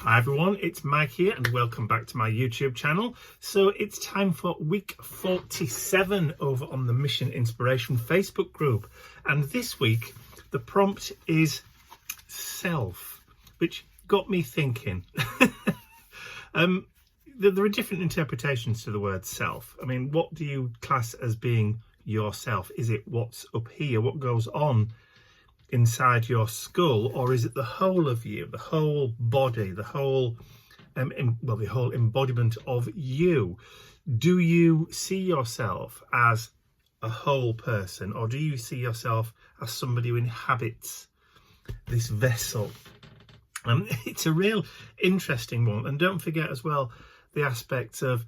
Hi everyone, it's Mike here and welcome back to my YouTube channel. So it's time for week 47 over on the Mission Inspiration Facebook group. And this week the prompt is self, which got me thinking. There are different interpretations to the word self. I mean, what do you class as being yourself? Is it what's up here, what goes on inside your skull, or is it the whole of you, the whole body, the whole the whole embodiment of you? Do you see yourself as a whole person, or do you see yourself as somebody who inhabits this vessel? It's a real interesting one. And don't forget as well the aspects of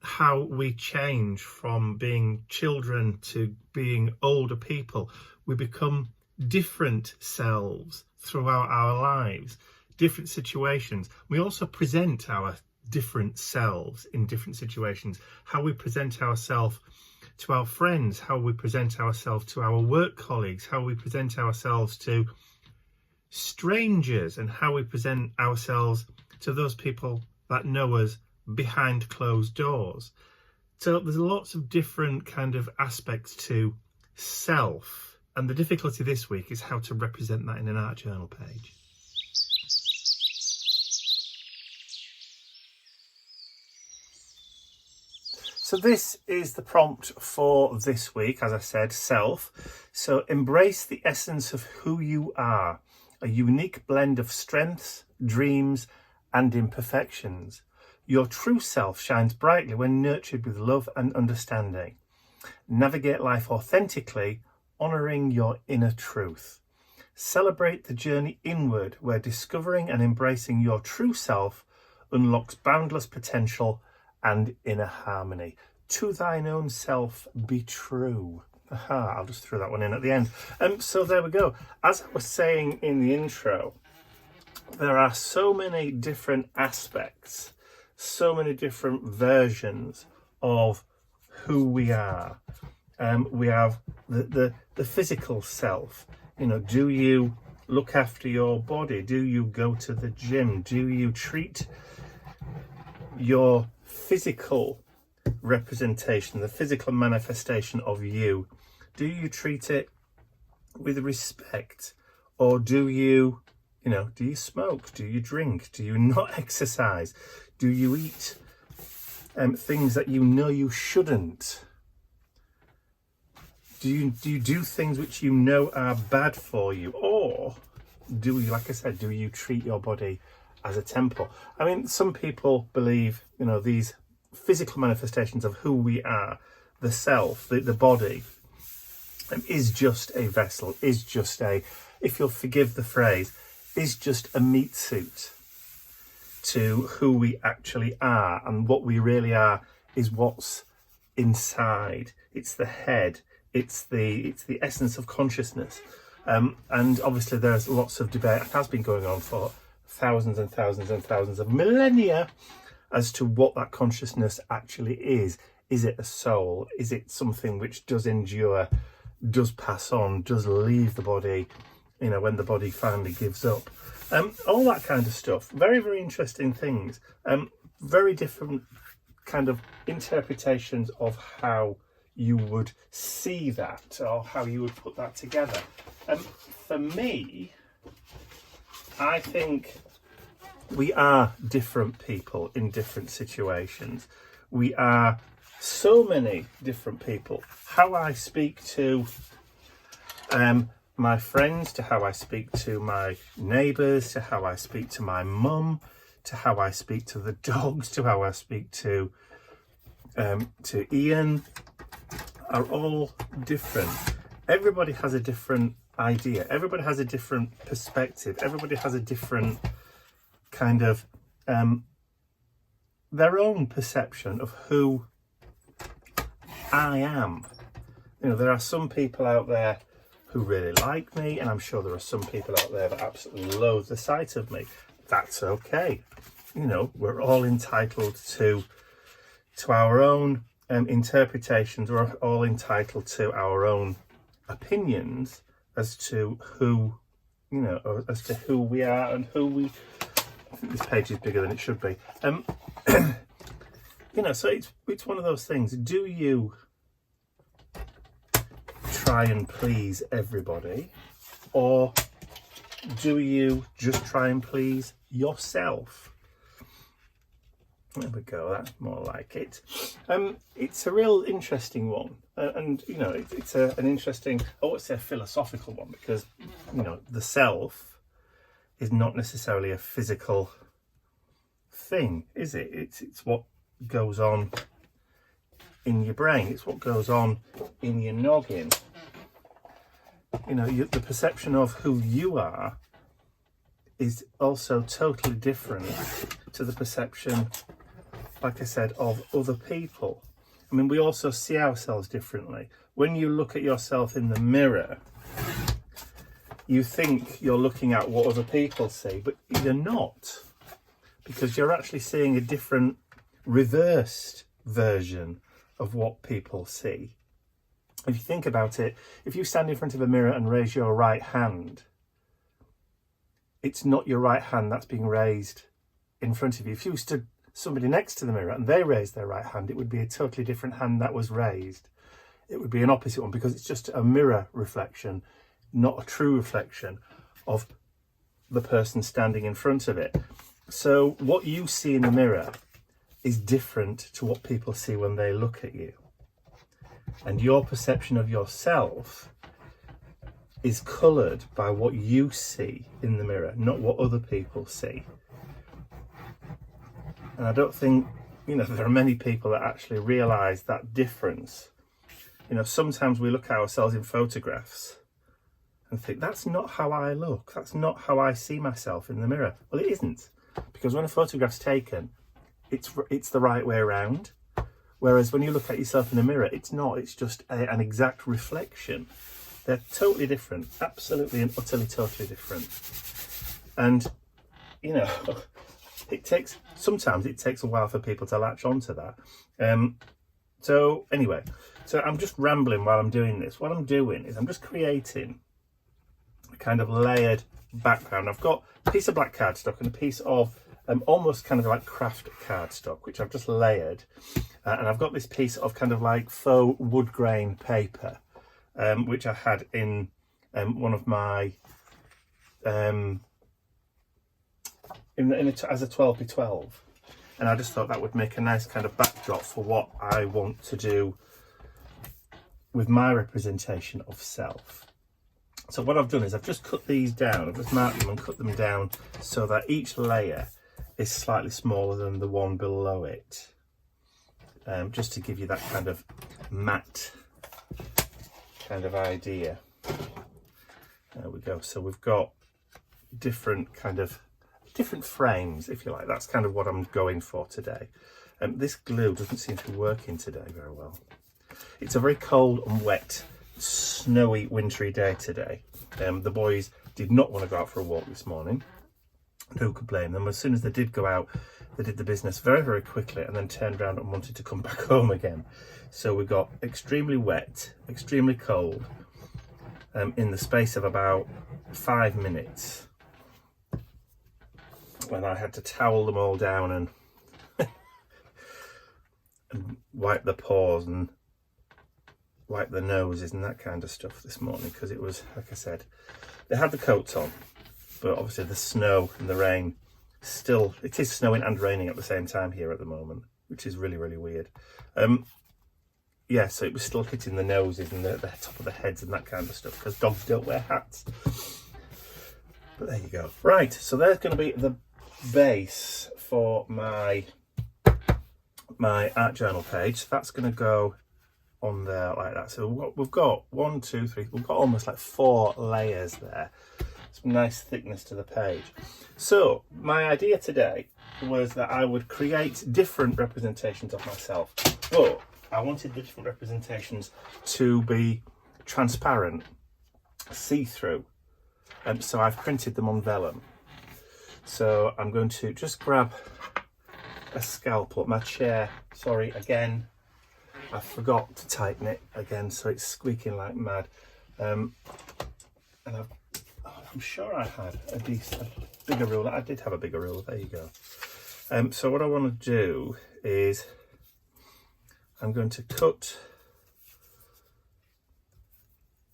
how we change from being children to being older people. We become different selves throughout our lives, different situations. We also present our different selves in different situations. How we present ourselves to our friends, how we present ourselves to our work colleagues, how we present ourselves to strangers, and how we present ourselves to those people that know us behind closed doors. So there's lots of different kind of aspects to self. And the difficulty this week is how to represent that in an art journal page. So this is the prompt for this week, as I said, self. So embrace the essence of who you are, a unique blend of strengths, dreams, and imperfections. Your true self shines brightly when nurtured with love and understanding. Navigate life authentically, honouring your inner truth. Celebrate the journey inward, where discovering and embracing your true self unlocks boundless potential and inner harmony. To thine own self be true. Aha, I'll just throw that one in at the end. So there we go. As I was saying in the intro, there are so many different aspects, so many different versions of who we are. We have the physical self. You know, do you look after your body? Do you go to the gym? Do you treat your physical representation, the physical manifestation of you, do you treat it with respect? Or do you smoke? Do you drink? Do you not exercise? Do you eat things that you know you shouldn't? Do you do things which you know are bad for you? Or do you, like I said, do you treat your body as a temple? I mean, some people believe, these physical manifestations of who we are, the self, the body, is just a vessel, is just if you'll forgive the phrase, is just a meat suit to who we actually are. And what we really are is what's inside. It's the head. It's the essence of consciousness, and obviously there's lots of debate. It has been going on for thousands and thousands and thousands of millennia as to what that consciousness actually is. Is it a soul? Is it something which does endure, does pass on, does leave the body, when the body finally gives up? All that kind of stuff. Very, very interesting things. Very different kind of interpretations of how you would see that, or how you would put that together. For me, I think we are different people in different situations. We are so many different people. How I speak to my friends, to how I speak to my neighbours, to how I speak to my mum, to how I speak to the dogs, to how I speak to Ian, are all different. Everybody has a different idea. Everybody has a different perspective. Everybody has a different kind of their own perception of who I am. There are some people out there who really like me, and I'm sure there are some people out there that absolutely loathe the sight of me. That's okay. We're all entitled to our own interpretations. We're all entitled to our own opinions as to who we are and who we think this page is bigger than it should be. You know, so it's one of those things. Do you try and please everybody, or do you just try and please yourself? There we go, that's more like it. It's a real interesting one, and you know, it's an interesting, I won't say a philosophical one, because you know, the self is not necessarily a physical thing, is it? It's what goes on in your brain, it's what goes on in your noggin. You know, the perception of who you are is also totally different to the perception, like I said, of other people. I mean, we also see ourselves differently. When you look at yourself in the mirror, you think you're looking at what other people see, but you're not, because you're actually seeing a different, reversed version of what people see. If you think about it, if you stand in front of a mirror and raise your right hand, it's not your right hand that's being raised in front of you. If you stood somebody next to the mirror and they raised their right hand, it would be a totally different hand that was raised. It would be an opposite one, because it's just a mirror reflection, not a true reflection of the person standing in front of it. So what you see in the mirror is different to what people see when they look at you. And your perception of yourself is coloured by what you see in the mirror, not what other people see. And I don't think, you know, there are many people that actually realise that difference. You know, sometimes we look at ourselves in photographs and think, that's not how I look, that's not how I see myself in the mirror. Well, it isn't, because when a photograph's taken, it's the right way around. Whereas when you look at yourself in the mirror, it's not, it's just an exact reflection. They're totally different, absolutely and utterly totally different. And, you know, sometimes it takes a while for people to latch onto that. So anyway, so I'm just rambling while I'm doing this. What I'm doing is I'm just creating a kind of layered background. I've got a piece of black cardstock and a piece of almost kind of like craft cardstock, which I've just layered. And I've got this piece of kind of like faux wood grain paper, which I had in one of my, as a 12x12. And I just thought that would make a nice kind of backdrop for what I want to do with my representation of self. So what I've done is I've just cut these down, I've just marked them and cut them down so that each layer is slightly smaller than the one below it. Just to give you that kind of matte kind of idea. There we go. So we've got different frames, if you like. That's kind of what I'm going for today. This glue doesn't seem to be working today very well. It's a very cold and wet, snowy, wintry day today. The boys did not want to go out for a walk this morning. Who could blame them? As soon as they did go out, they did the business very, very quickly and then turned around and wanted to come back home again. So we got extremely wet, extremely cold, in the space of about 5 minutes, when I had to towel them all down and, and wipe the paws and wipe the noses and that kind of stuff this morning, because it was, like I said, they had the coats on, but obviously the snow and the rain still, it is snowing and raining at the same time here at the moment, which is really, really weird. Yeah, so it was still hitting the noses and the top of the heads and that kind of stuff, because dogs don't wear hats. But there you go. Right, so there's going to be the base for my art journal page. So that's going to go on there like that. So we've got 1, 2, 3, we've got almost like 4 layers there. Some nice thickness to the page. So my idea today was that I would create different representations of myself, but I wanted the different representations to be transparent, see-through, and so I've printed them on vellum. So I'm going to just grab a scalpel. My chair, sorry, again, I forgot to tighten it again, so it's squeaking like mad. And I'm sure I had a bigger ruler. I did have a bigger ruler, there you go. So what I want to do is I'm going to cut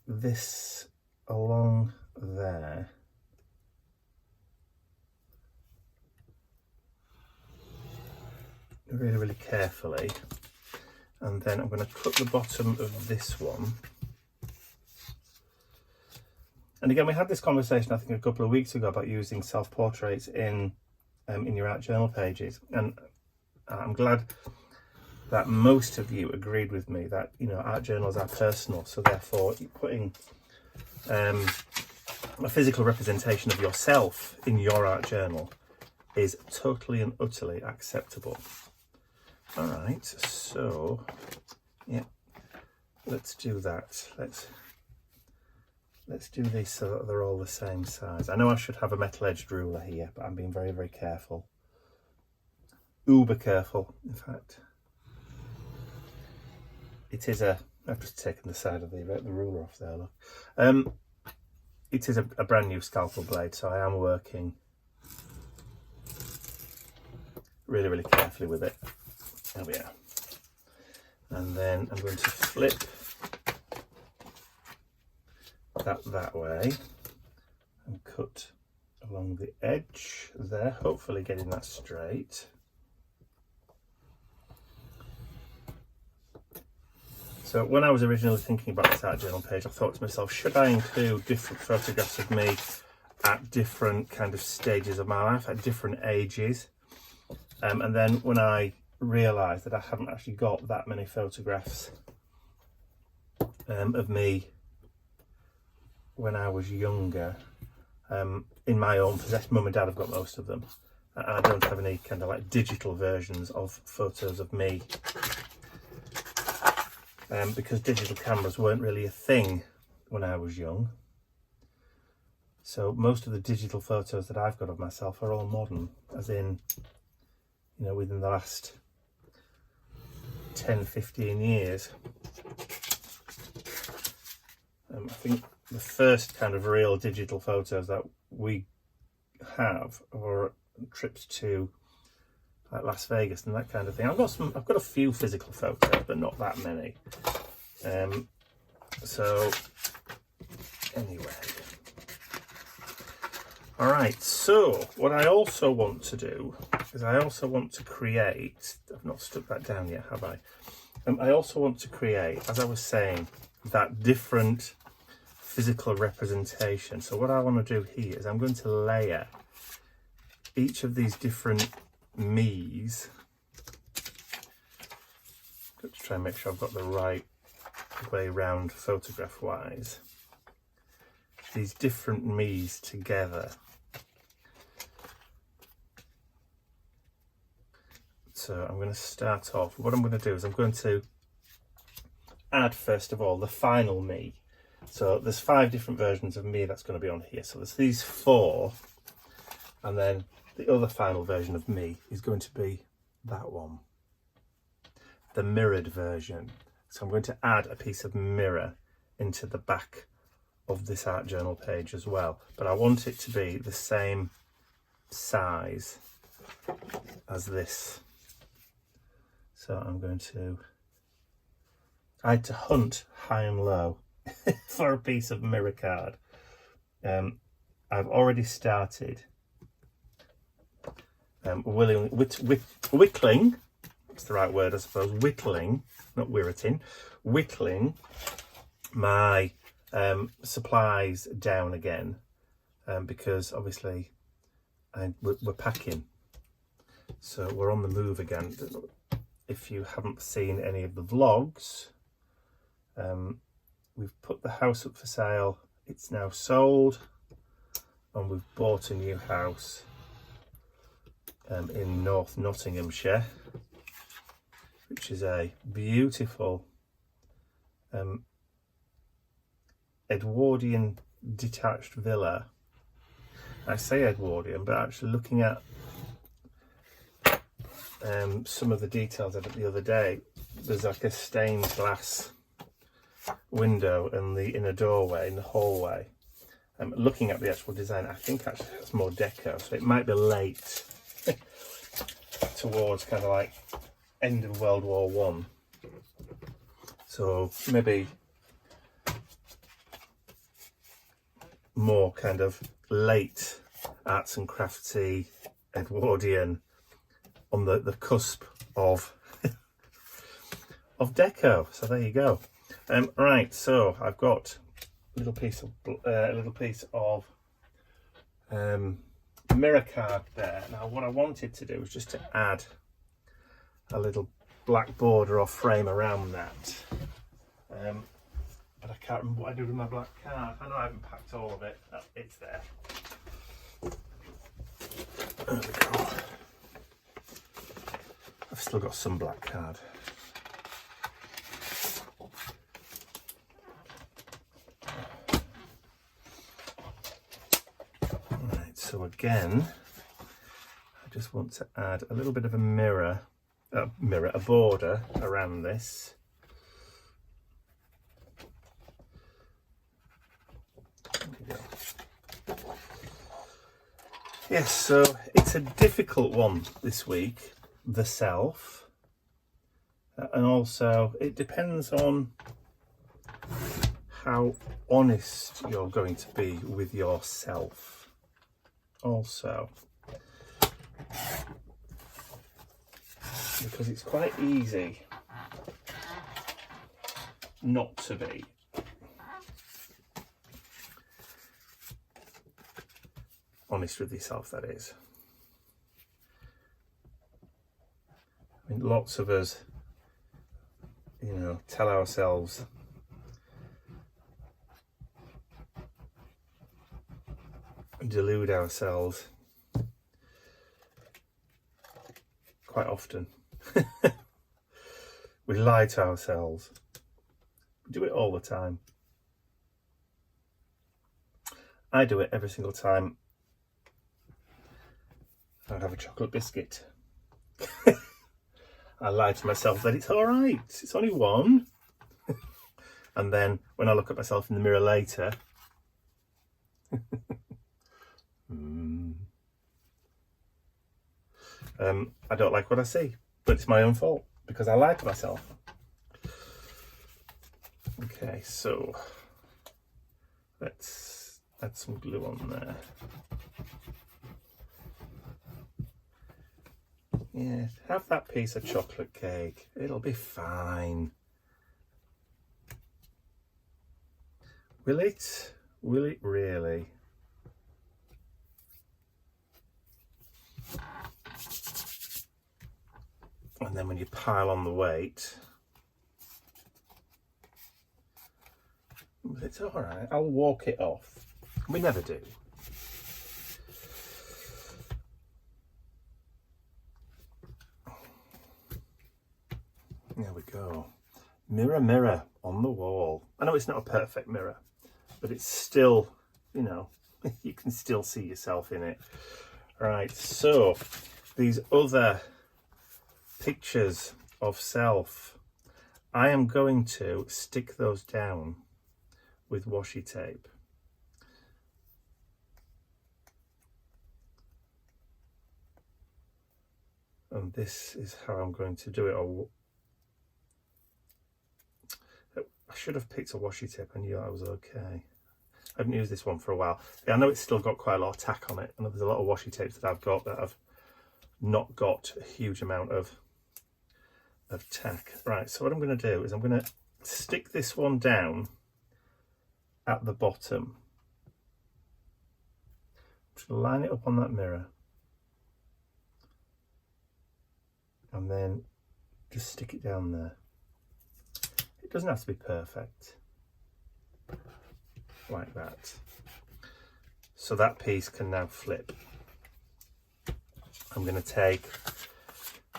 this along there. Really, really carefully. And then I'm going to cut the bottom of this one. And again, we had this conversation, I think, a couple of weeks ago about using self-portraits in your art journal pages. And I'm glad that most of you agreed with me that, you know, art journals are personal. So therefore, putting a physical representation of yourself in your art journal is totally and utterly acceptable. All right, so yeah, let's do that. Let's do these so that they're all the same size. I know I should have a metal edged ruler here, but I'm being very, very careful. Uber careful, in fact. It is a, I've just taken the side of the ruler off there, look. It is a brand new scalpel blade, so I am working really, really carefully with it. There we are. And then I'm going to flip that way and cut along the edge there, hopefully getting that straight. So when I was originally thinking about this art journal page, I thought to myself, should I include different photographs of me at different kind of stages of my life, at different ages? And then when I realised that I haven't actually got that many photographs of me when I was younger, in my own possession. Mum and Dad have got most of them. I don't have any kind of like digital versions of photos of me, because digital cameras weren't really a thing when I was young. So most of the digital photos that I've got of myself are all modern, as in, you know, within the last 10-15 years. I think the first kind of real digital photos that we have are trips to like Las Vegas and that kind of thing. I've got a few physical photos, but not that many. So anyway, all right. So what I also want to do is I also want to create. I've not stuck that down yet, have I? I also want to create, as I was saying, that different physical representation. So what I want to do here is I'm going to layer each of these different me's. Let's try and make sure I've got the right way round photograph wise. These different me's together. So I'm going to start off. What I'm going to do is I'm going to add, first of all, the final me. So there's 5 different versions of me that's going to be on here. So there's these 4, and then the other final version of me is going to be that one, the mirrored version. So I'm going to add a piece of mirror into the back of this art journal page as well, but I want it to be the same size as this. So I'm going to, I had to hunt high and low for a piece of mirror card. I've already started whittling, that's the right word I suppose, whittling, not wirreting, whittling my supplies down again, because obviously we're packing, so we're on the move again. If you haven't seen any of the vlogs, we've put the house up for sale. It's now sold, and we've bought a new house in North Nottinghamshire, which is a beautiful Edwardian detached villa. I say Edwardian, but actually looking at some of the details of it the other day, there's like a stained glass window in the inner doorway in the hallway, Looking at the actual design, I think actually it's more deco, so it might be late towards kind of like end of World War One. So maybe more kind of late arts and craftsy Edwardian, on the cusp of of deco. So there you go. Right, so I've got a little piece of mirror card there. Now what I wanted to do was just to add a little black border or frame around that, but I can't remember what I did with my black card. I know I haven't packed all of it. Oh, it's there. There we go. I've still got some black card. Right, so again, I just want to add a little bit of a a border around this. There we go. Yes, so it's a difficult one this week, the self, and also it depends on how honest you're going to be with yourself also, because it's quite easy not to be. Honest with yourself, that is. I mean, lots of us, you know, tell ourselves delude ourselves quite often. We lie to ourselves. We do it all the time. I do it every single time I have a chocolate biscuit. I lie to myself that it's all right, it's only one. And then when I look at myself in the mirror later, I don't like what I see, but it's my own fault because I lied to myself. Okay, so let's add some glue on there. Yeah, have that piece of chocolate cake. It'll be fine. Will it? Will it really? And then when you pile on the weight, it's all right. I'll walk it off. We never do. There we go. Mirror, mirror on the wall. I know it's not a perfect mirror, but it's still, you know, you can still see yourself in it. Right, so these other pictures of self, I am going to stick those down with washi tape. And this is how I'm going to do it. I should have picked a washi tape. I knew I was okay. I haven't used this one for a while. Yeah, I know it's still got quite a lot of tack on it. I know there's a lot of washi tapes that I've got that have not got a huge amount of tack. Right, so what I'm going to do is I'm going to stick this one down at the bottom. Just line it up on that mirror. And then just stick it down there. It doesn't have to be perfect, like that. So that piece can now flip. I'm going to take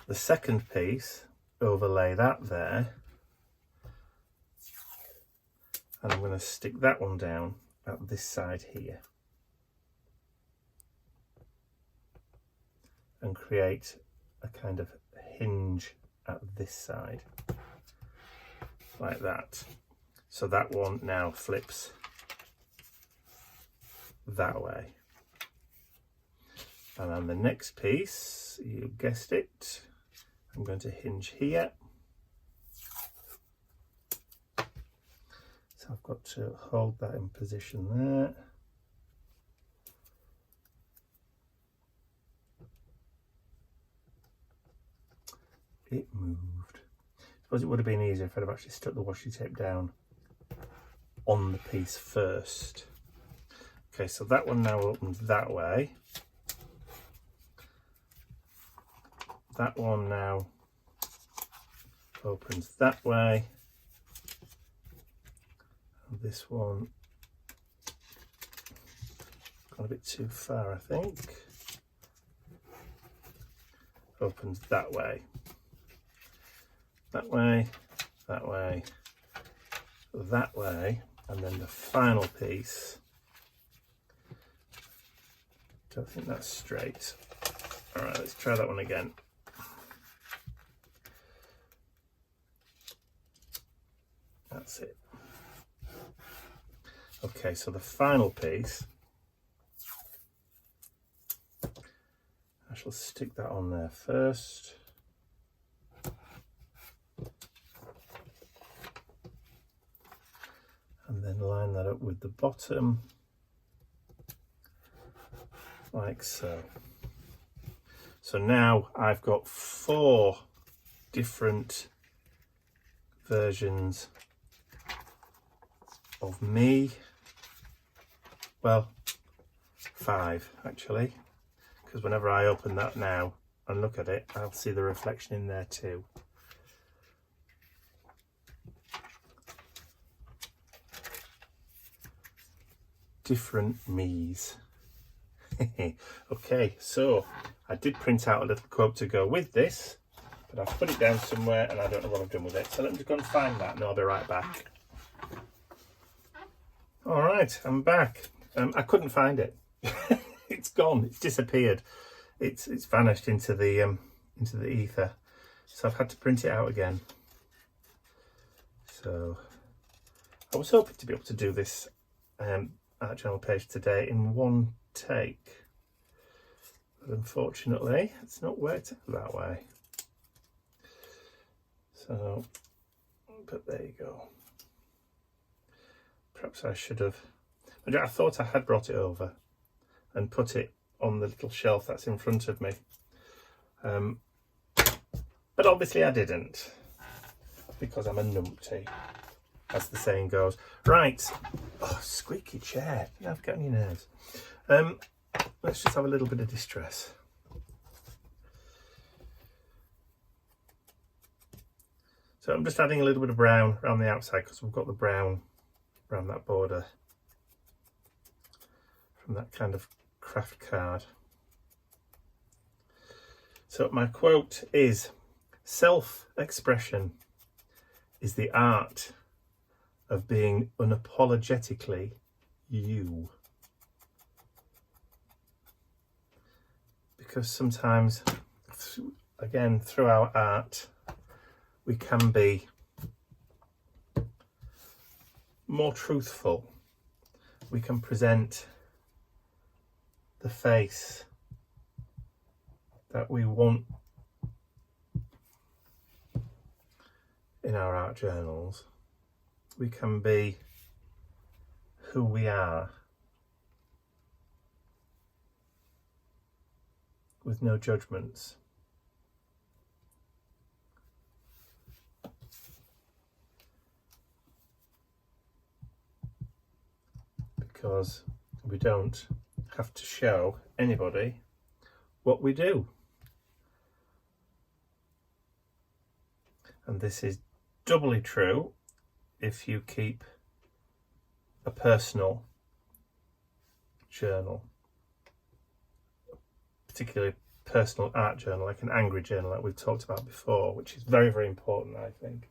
the second piece, overlay that there, and I'm going to stick that one down at this side here and create a kind of hinge at this side. Like that. So that one now flips that way. And on the next piece, you guessed it, I'm going to hinge here. So I've got to hold that in position there. It moved. I suppose it would have been easier if I'd have actually stuck the washi tape down on the piece first. Okay, so that one now opens that way. That one now opens that way. And this one gone a bit too far, I think. Opens that way. That way, that way, that way, and then the final piece. Don't think that's straight. All right, let's try that one again. That's it. Okay, so the final piece, I shall stick that on there first. And then line that up with the bottom, like so. So now I've got 4 different versions of me. Well, 5 actually, because whenever I open that now and look at it, I'll see the reflection in there too. Different me's. Okay, so I did print out a little quote to go with this, but I've put it down somewhere and I don't know what I've done with it. So let me just go and find that and I'll be right back. All right, I'm back. I couldn't find it. It's gone. It's disappeared. It's vanished into the ether. So I've had to print it out again. So I was hoping to be able to do this art journal page today in one take, but unfortunately it's not worked out that way. So, but there you go. Perhaps I should have, I thought I had brought it over and put it on the little shelf that's in front of me, but obviously I didn't, because I'm a numpty, as the saying goes. Right, oh, squeaky chair, I've got any nerves. Let's just have a little bit of distress. So I'm just adding a little bit of brown around the outside because we've got the brown around that border from that kind of craft card. So my quote is, self-expression is the art of being unapologetically you. Because sometimes, again, through our art, we can be more truthful. We can present the face that we want in our art journals. We can be who we are with no judgments. Because we don't have to show anybody what we do. And this is doubly true if you keep a personal journal, particularly personal art journal, like an angry journal like we've talked about before, which is very, very important, I think.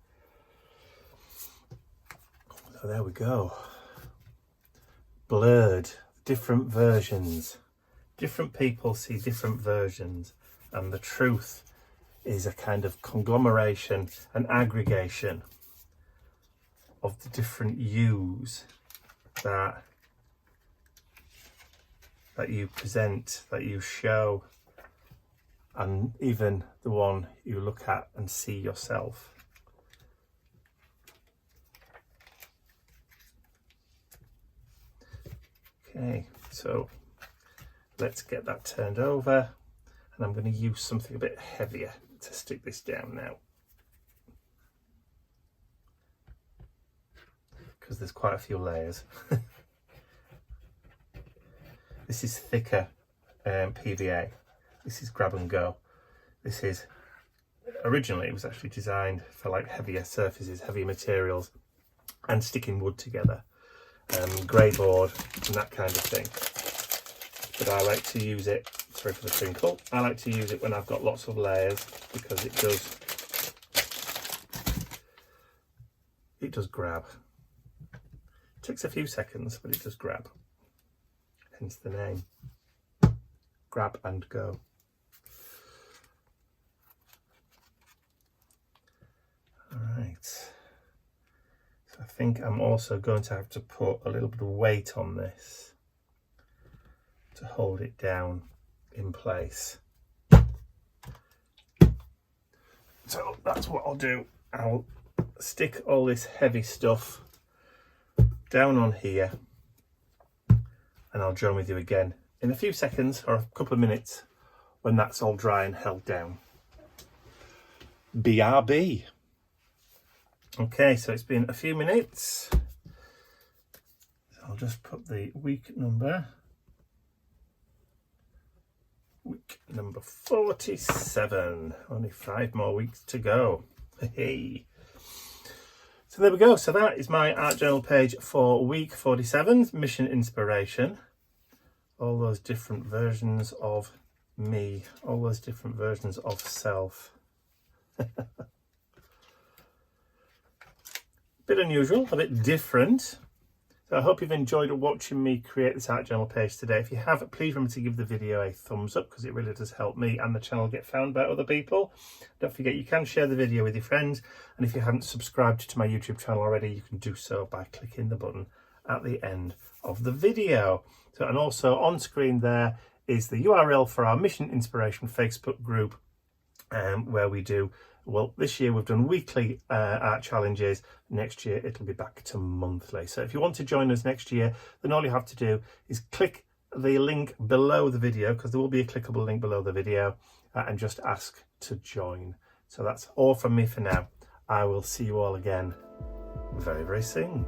So there we go. Blurred, different versions. Different people see different versions, and the truth is a kind of conglomeration, an aggregation of the different yous that that you present, that you show, and even the one you look at and see yourself. Okay, so let's get that turned over, and I'm going to use something a bit heavier to stick this down now, because there's quite a few layers. This is thicker PVA. This is grab and go. This is, originally it was actually designed for like heavier surfaces, heavier materials, and sticking wood together, grey board and that kind of thing. But I like to use it, sorry for the crinkle, I like to use it when I've got lots of layers, because it does grab. It takes a few seconds, but it does grab. Hence the name. Grab and go. Alright. So I think I'm also going to have to put a little bit of weight on this to hold it down in place. So that's what I'll do. I'll stick all this heavy stuff down on here, and I'll join with you again in a few seconds or a couple of minutes when that's all dry and held down. BRB. Okay, so it's been a few minutes. So I'll just put the week number. Week number 47. Only 5 more weeks to go. Hey. So there we go. So that is my art journal page for week 47, mission inspiration. All those different versions of me, all those different versions of self. Bit unusual, a bit different. So I hope you've enjoyed watching me create this art journal page today. If you have, please remember to give the video a thumbs up, because it really does help me and the channel get found by other people. Don't forget, you can share the video with your friends, and if you haven't subscribed to my YouTube channel already, you can do so by clicking the button at the end of the video. So, and also on screen there is the URL for our Mission Inspiration Facebook group, where we do, well, this year we've done weekly art challenges. Next year it'll be back to monthly. So if you want to join us next year, then all you have to do is click the link below the video, because there will be a clickable link below the video, and just ask to join. So that's all from me for now. I will see you all again very, very soon.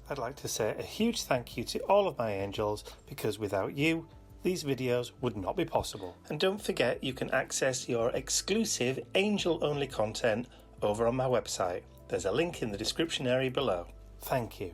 I'd like to say a huge thank you to all of my angels, because without you, these videos would not be possible. And don't forget, you can access your exclusive angel-only content over on my website. There's a link in the description area below. Thank you.